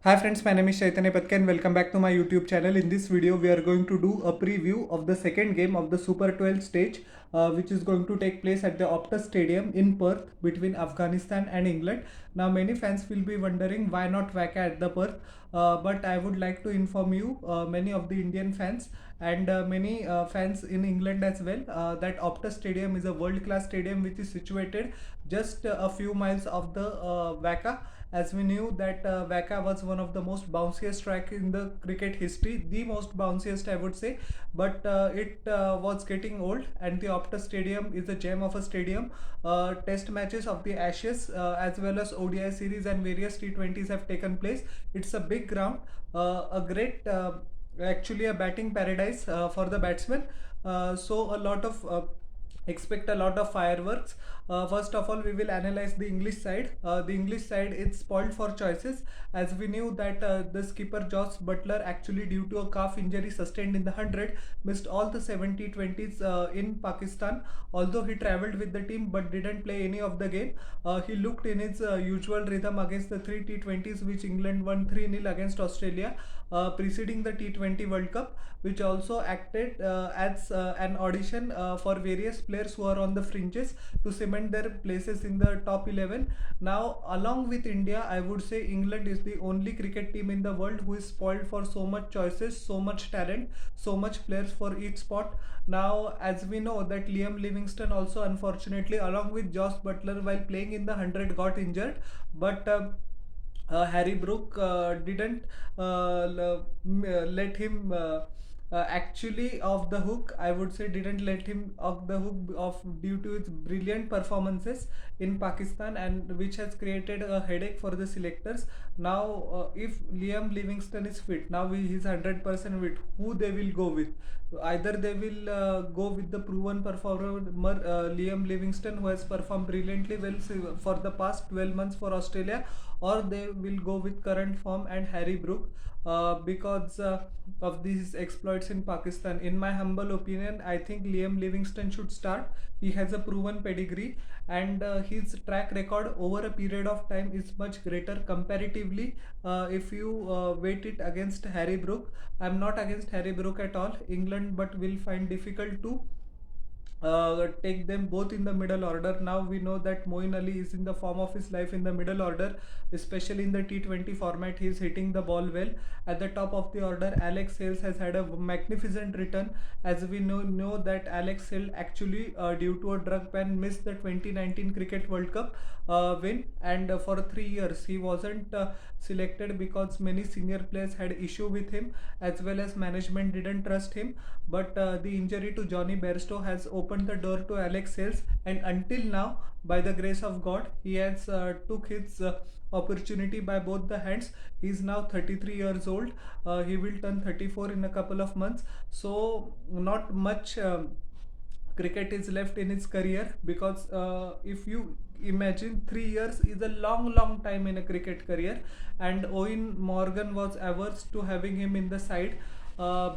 Hi friends, my name is Chaitanya Patka and welcome back to my YouTube channel. In this video, we are going to do a preview of the second game of the Super 12 stage, which is going to take place at the Optus Stadium in Perth between Afghanistan and England. Now, many fans will be wondering why not WACA at the Perth, but I would like to inform you, many of the Indian fans and many fans in England as well, that Optus Stadium is a world-class stadium which is situated just a few miles of the WACA, as we knew that WACA was one of the most bounciest track in the cricket history, the most bounciest I would say, but it was getting old, and the Optus Stadium is a gem of a stadium. Test matches of the Ashes as well as ODI series and various T20s have taken place. It's a big ground, a great actually a batting paradise for the batsmen. So a lot of expect a lot of fireworks. First of all, we will analyze the English side. The English side is spoiled for choices, as we knew that the skipper Josh Butler, actually due to a calf injury sustained in the 100, missed all the 70-20s in Pakistan. Although he travelled with the team but didn't play any of the game, he looked in his usual rhythm against the three T20s which England won 3-0 against Australia, preceding the T20 World Cup, which also acted as an audition for various players who are on the fringes to cement their places in the top 11. Now, along with India, I would say England is the only cricket team in the world who is spoiled for so much choices, so much talent, so much players for each spot. Now, as we know that Liam Livingstone also, unfortunately, along with Josh Butler, while playing in the 100, got injured, but Harry Brook didn't let him actually off the hook. I would say didn't let him off the hook of due to its brilliant performances in Pakistan, and which has created a headache for the selectors. Now, if Liam Livingstone is fit, now he's 100% fit. Who they will go with? Either they will go with the proven performer Liam Livingstone, who has performed brilliantly well for the past 12 months for Australia, or they will go with current form and Harry Brook, because of these exploits in Pakistan. In my humble opinion, I think Liam Livingstone should start. He has a proven pedigree, and his track record over a period of time is much greater comparatively. If you weight it against Harry Brook, I'm not against Harry Brook at all, England, but will find difficult to take them both in the middle order. Now we know that Moeen Ali is in the form of his life in the middle order, especially in the T20 format. He is hitting the ball well. At the top of the order, Alex Hales has had a magnificent return. As we know that Alex Hales actually, due to a drug ban, missed the 2019 Cricket World Cup win, and for 3 years he wasn't selected because many senior players had issue with him, as well as management didn't trust him. But the injury to Johnny Bairstow has opened the door to Alex Hales, and until now, by the grace of God, he has took his opportunity by both the hands. He is now 33 years old. He will turn 34 in a couple of months. So not much cricket is left in his career, because if you imagine, 3 years is a long time in a cricket career, and Owen Morgan was averse to having him in the side.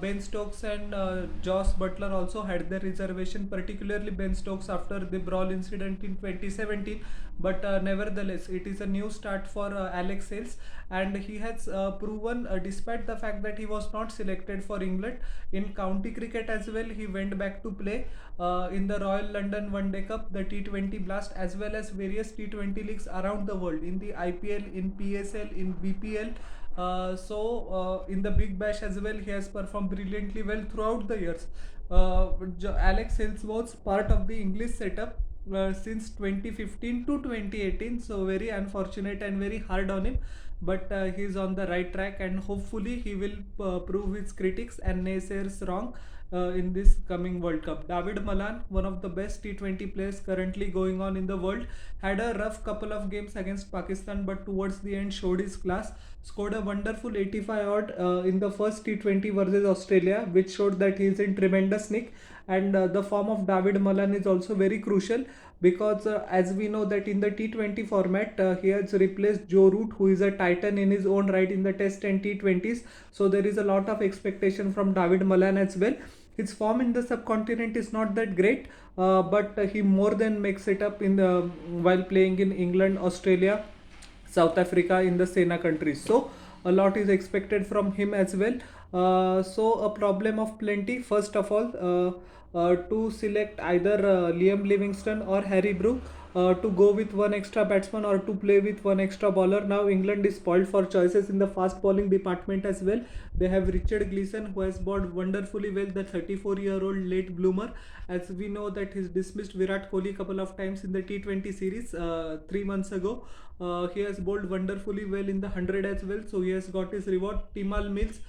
Ben Stokes and Josh Butler also had their reservation, particularly Ben Stokes after the brawl incident in 2017. But nevertheless, it is a new start for Alex Hales, and he has proven, despite the fact that he was not selected for England in county cricket as well, he went back to play in the Royal London One Day Cup, the T20 Blast, as well as various T20 leagues around the world, in the IPL, in PSL, in BPL. In the Big Bash as well, he has performed brilliantly well throughout the years. Alex Hales was part of the English setup since 2015 to 2018, so very unfortunate and very hard on him. But he is on the right track, and hopefully he will prove his critics and naysayers wrong in this coming World Cup. David Malan, one of the best T20 players currently going on in the world, had a rough couple of games against Pakistan, but towards the end showed his class. Scored a wonderful 85 odd in the first T20 versus Australia, which showed that he is in tremendous nick. And the form of David Malan is also very crucial, because as we know that in the T20 format, he has replaced Joe Root, who is a titan in his own right in the Test and T20s. So there is a lot of expectation from David Malan as well. His form in the subcontinent is not that great, but he more than makes it up in the while playing in England, Australia, South Africa, in the SENA countries. So a lot is expected from him as well. So a problem of plenty. First of all, to select either Liam Livingston or Harry Brook, to go with one extra batsman or to play with one extra bowler. Now England is spoiled for choices in the fast bowling department as well. They have Richard Gleeson, who has bowled wonderfully well, the 34-year-old late bloomer. As we know that he's dismissed Virat Kohli couple of times in the T20 series 3 months ago. He has bowled wonderfully well in the 100 as well, so he has got his reward. Timal Mills,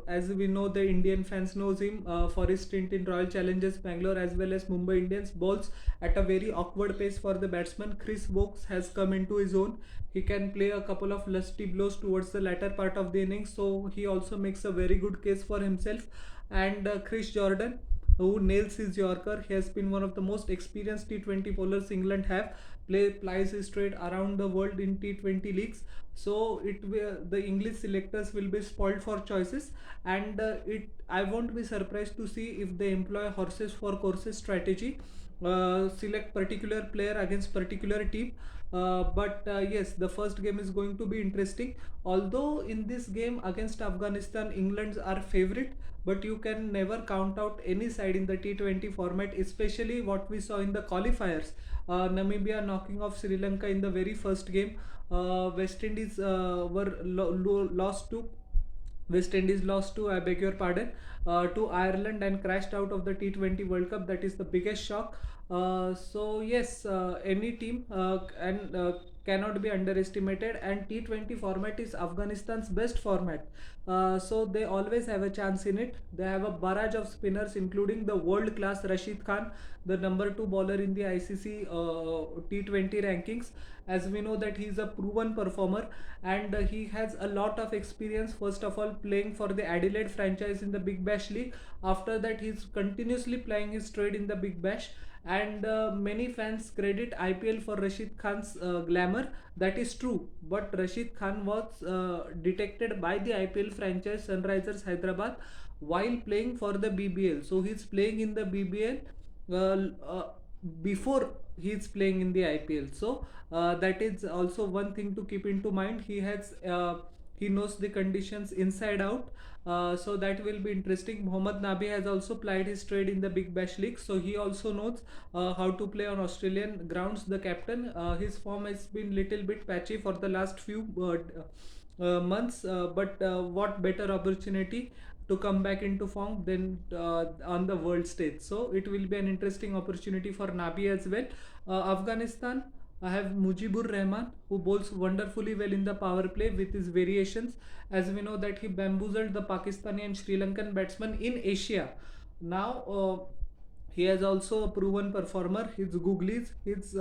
as we know, the Indian fans knows him for his stint in Royal Challengers Bangalore as well as Mumbai Indians. Bowls at a very awkward pace for the batsman. Chris Woakes has come into his own. He can play a couple of lusty blows towards the latter part of the innings, so he also makes a very good case for himself. And Chris Jordan, who nails his Yorker. He has been one of the most experienced T20 bowlers England have. Plies his trade around the world in T20 leagues. So the English selectors will be spoiled for choices, and it I won't be surprised to see if they employ horses for courses strategy. Select particular player against particular team. But yes, the first game is going to be interesting. Although in this game against Afghanistan, England are favorite, but you can never count out any side in the T20 format, especially what we saw in the qualifiers. Namibia knocking off Sri Lanka in the very first game. West Indies were lost to West Indies lost to, I beg your pardon, to Ireland and crashed out of the T20 World Cup. That is the biggest shock. So yes, any team cannot be underestimated, and T20 format is Afghanistan's best format. So they always have a chance in it. They have a barrage of spinners, including the world-class Rashid Khan, the number two bowler in the ICC T20 rankings. As we know that he is a proven performer, and he has a lot of experience. First of all, playing for the Adelaide franchise in the Big Bash League. After that, he's continuously playing his trade in the Big Bash, and many fans credit IPL for Rashid Khan's glamour. That is true, but Rashid Khan was detected by the IPL franchise Sunrisers Hyderabad while playing for the BBL. So he's playing in the BBL before he's playing in the IPL. So that is also one thing to keep into mind. He knows the conditions inside out. So that will be interesting. Mohammad Nabi has also plied his trade in the Big Bash League, so he also knows how to play on Australian grounds. The captain, his form has been little bit patchy for the last few months, but what better opportunity to come back into form than on the world stage. So it will be an interesting opportunity for Nabi as well. Afghanistan, I have Mujibur Rahman, who bowls wonderfully well in the power play with his variations. As we know that he bamboozled the Pakistani and Sri Lankan batsmen in Asia. Now he is also a proven performer. His googlies, his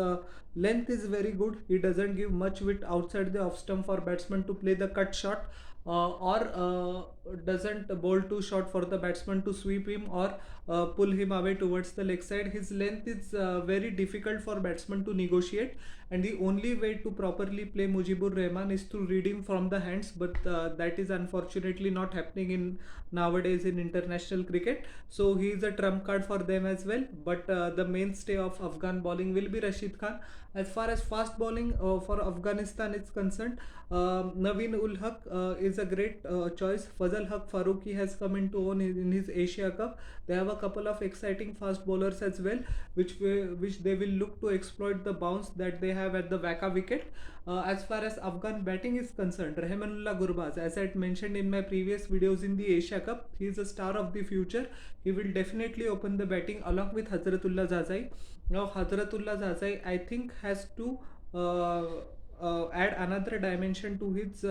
length is very good. He doesn't give much width outside the off stump for batsmen to play the cut shot, or doesn't bowl too short for the batsman to sweep him or pull him away towards the leg side. His length is very difficult for batsmen to negotiate, and the only way to properly play Mujibur Rahman is to read him from the hands, but that is unfortunately not happening in nowadays in international cricket. So he is a trump card for them as well, but the mainstay of Afghan bowling will be Rashid Khan. As far as fast bowling for Afghanistan is concerned, Naveen ul Haq is a great choice. Fazal Haq Farooqi has come into own in his Asia Cup. They have a couple of exciting fast bowlers as well, which they will look to exploit the bounce that they have at the Waka wicket. As far as Afghan batting is concerned, Rahmanullah Gurbaz, as I had mentioned in my previous videos in the Asia Cup, he is a star of the future. He will definitely open the batting along with Hazratullah Zazai. Now Hazratullah Zazai, I think, has to add another dimension to his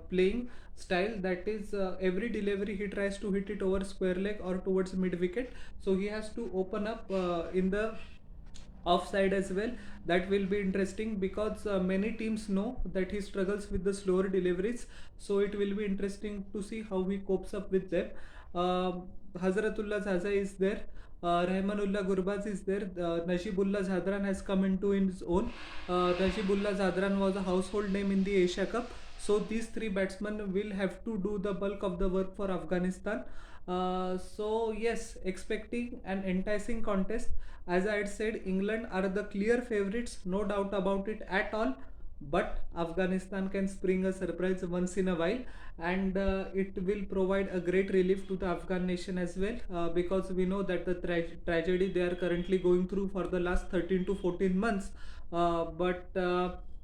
playing style. That is, every delivery he tries to hit it over square leg or towards mid wicket. So he has to open up in the offside as well. That will be interesting because many teams know that he struggles with the slower deliveries. So it will be interesting to see how he copes up with them. Hazratullah Zaza is there. Rahmanullah Gurbaz is there. Najibullah Zadran has come into his own. Najibullah Zadran was a household name in the Asia Cup. So these three batsmen will have to do the bulk of the work for Afghanistan. So yes, expecting an enticing contest. As I had said, England are the clear favorites, no doubt about it at all. but Afghanistan can spring a surprise once in a while, and it will provide a great relief to the Afghan nation as well, because we know that the tragedy they are currently going through for the last 13 to 14 months. But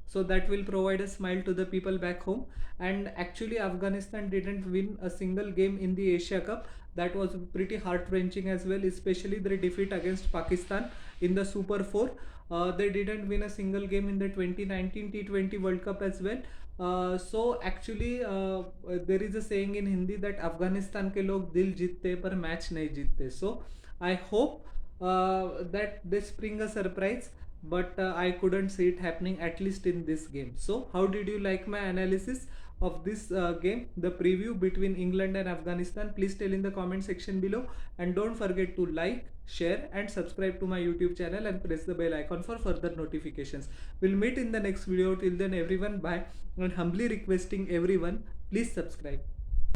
So that will provide a smile to the people back home. And actually, Afghanistan didn't win a single game in the Asia Cup. That was pretty heart wrenching as well, especially their defeat against Pakistan in the Super 4. They didn't win a single game in the 2019 T20 World Cup as well. So actually, there is a saying in Hindi that Afghanistan के लोग दिल जीतते पर match नहीं जीतते. So I hope that they spring a surprise, but I couldn't see it happening, at least in this game. So how did you like my analysis of this game, the preview between England and Afghanistan? Please tell in the comment section below, and don't forget to like, share and subscribe to my YouTube channel and press the bell icon for further notifications. We'll meet in the next video. Till then everyone, bye, and humbly requesting everyone, please subscribe.